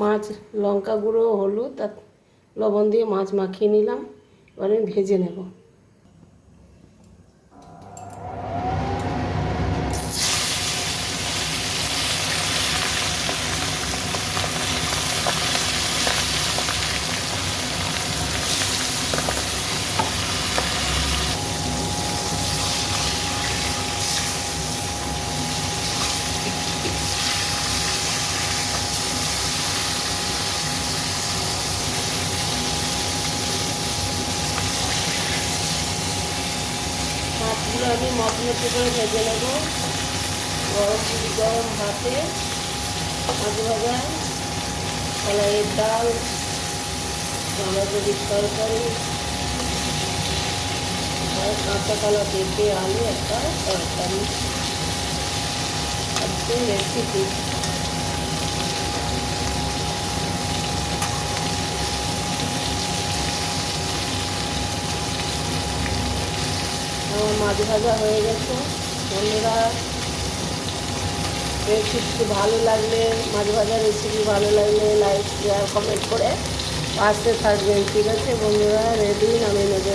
মাছ লঙ্কা গুঁড়ো হলুদ আর লবণ দিয়ে মাছ মাখিয়ে নিলাম। এবার আমি ভেজে নেব। মাছগুলো আমি মশলা করে ভেজে নেব। গরম ভাতে মাছ ভাজা, কলাইয়ের ডাল, বাঁধাকপির তরকারি আর কাঁচা কলা পেঁপে আলু একটা তরকারি। আজকে রেসিপি। আমার মাছ ভাজা হয়ে গেছে। বন্ধুরা, রেসিপি ভালো লাগলে, মাছ ভাজা রেসিপি ভালো লাগলে লাইক শেয়ার কমেন্ট করে পাশে থাকবেন। ঠিক আছে বন্ধুরা, রেডি নামিয়ে নেব।